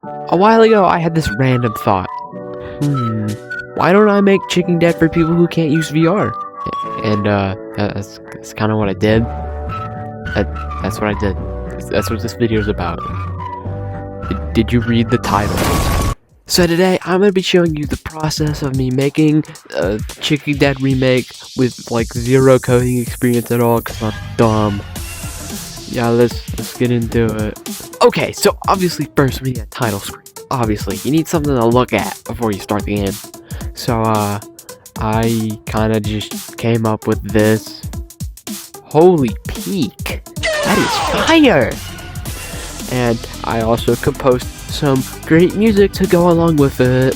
A while ago, I had this random thought. Why don't I make Chicken Dead for people who can't use VR? And that's kind of what I did. That's what I did. That's what this video is about. Did you read the title? So today, I'm going to be showing you the process of me making a Chicken Dead remake with like zero coding experience at all, because I'm dumb. Yeah, let's get into it. Okay, so obviously first we need a title screen. Obviously, you need something to look at before you start the game. So, I kind of just came up with this. Holy peak! That is fire! And I also composed some great music to go along with it.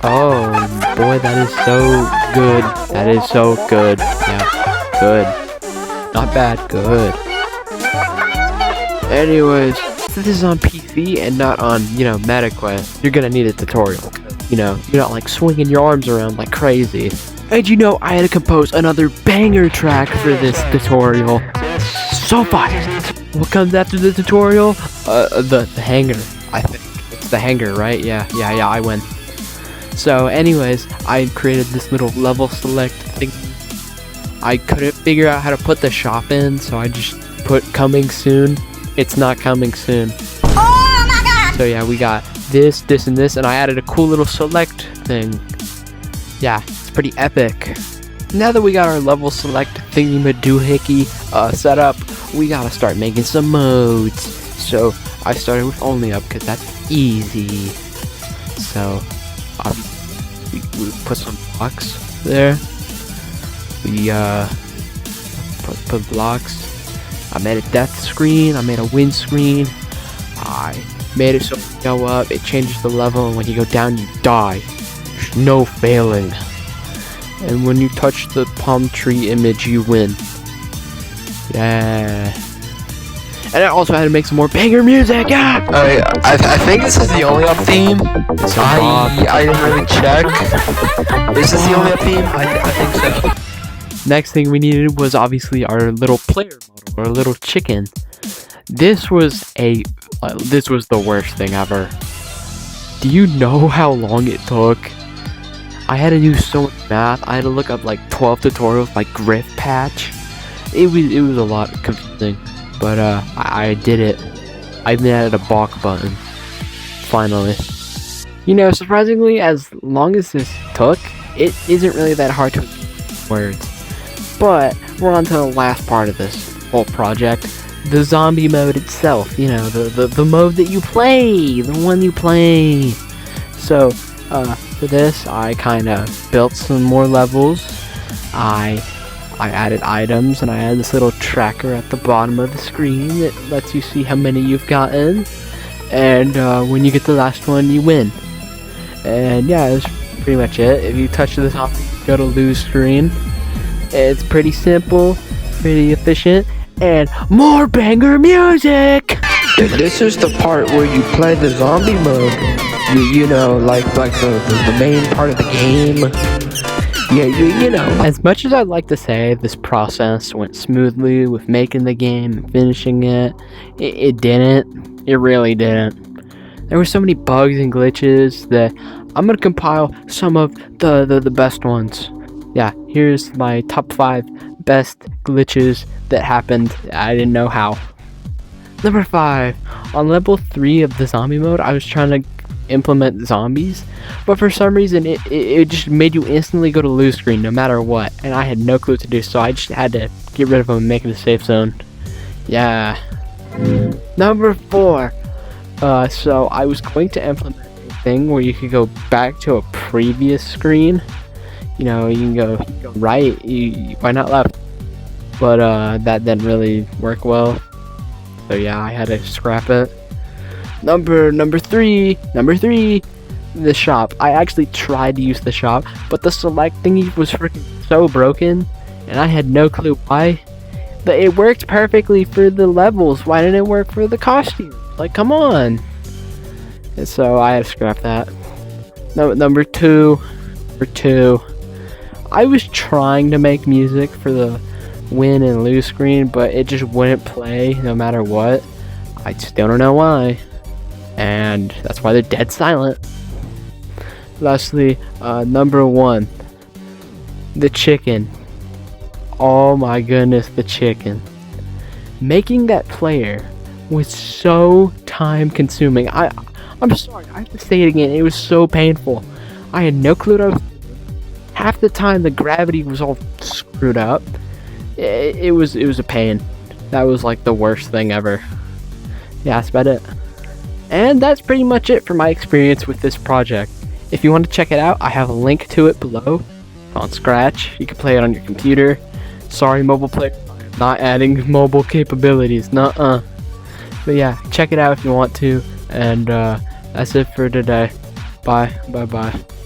Oh boy, that is so good. That is so good. Yeah, good. Not bad, good. Anyways, since this is on PC and not on, MetaQuest, you're gonna need a tutorial. You're not like swinging your arms around like crazy. And I had to compose another banger track for this tutorial. So fire! What comes after the tutorial? The hanger. I think it's the hanger, right? Yeah, I win. So anyways, I created this little level select thing. I couldn't figure out how to put the shop in, so I just put coming soon. It's not coming soon. Oh my god! So yeah, we got this, and this, and I added a cool little select thing. Yeah, it's pretty epic. Now that we got our level select thingy-madoohickey set up, we gotta start making some modes. So I started with only up because that's easy. So we put some blocks there. We put blocks. I made a death screen. I made a win screen. I made it so when you go up, it changes the level, and when you go down, you die. There's no failing. And when you touch the palm tree image, you win. Yeah. And I also had to make some more banger music. Yeah. I think this is the only up theme. I didn't really check. Is this the only up theme? I think so. Next thing we needed was obviously our little player model, our little chicken. This was the worst thing ever. Do you know how long it took? I had to do so much math. I had to look up like 12 tutorials by Griff Patch. It was a lot confusing, but I did it. I even added a balk button. Finally. Surprisingly, as long as this took, it isn't really that hard to words. But we're on to the last part of this whole project, the zombie mode itself. The mode that you play, the one you play. So for this, I kind of built some more levels. I added items, and I added this little tracker at the bottom of the screen that lets you see how many you've gotten. And when you get the last one, you win. And yeah, that's pretty much it. If you touch the top, go to lose screen. It's pretty simple, pretty efficient, and more banger music! This is the part where you play the zombie mode. Like the main part of the game. Yeah, As much as I'd like to say this process went smoothly with making the game and finishing it, it didn't. It really didn't. There were so many bugs and glitches that I'm gonna compile some of the best ones. Yeah, here's my top 5 best glitches that happened. I didn't know how. Number 5. On level 3 of the zombie mode, I was trying to implement zombies, but for some reason it just made you instantly go to lose screen no matter what, and I had no clue what to do, so I just had to get rid of them and make it a safe zone. Yeah. Number 4. So I was going to implement a thing where you could go back to a previous screen. You can go right, why not left? But that didn't really work well. So yeah, I had to scrap it. Number three, the shop. I actually tried to use the shop, but the select thingy was freaking so broken, and I had no clue why. But it worked perfectly for the levels. Why didn't it work for the costumes? Like, come on. And so I had to scrap that. Number two. I was trying to make music for the win and lose screen, but it just wouldn't play no matter what. I still don't know why. and that's why they're dead silent. Lastly, number 1, the chicken. Oh my goodness, the chicken. Making that player was so time consuming. I'm sorry, I have to say it again. It was so painful. I had no clue what I was doing. Half the time the gravity was all screwed up. It was a pain. That was like the worst thing ever. Yeah, that's about it. And that's pretty much it for my experience with this project. If you want to check it out, I have a link to it below on Scratch. You can play it on your computer. Sorry, mobile player, not adding mobile capabilities. Nuh-uh. But yeah, check it out if you want to. And that's it for today. Bye. Bye-bye.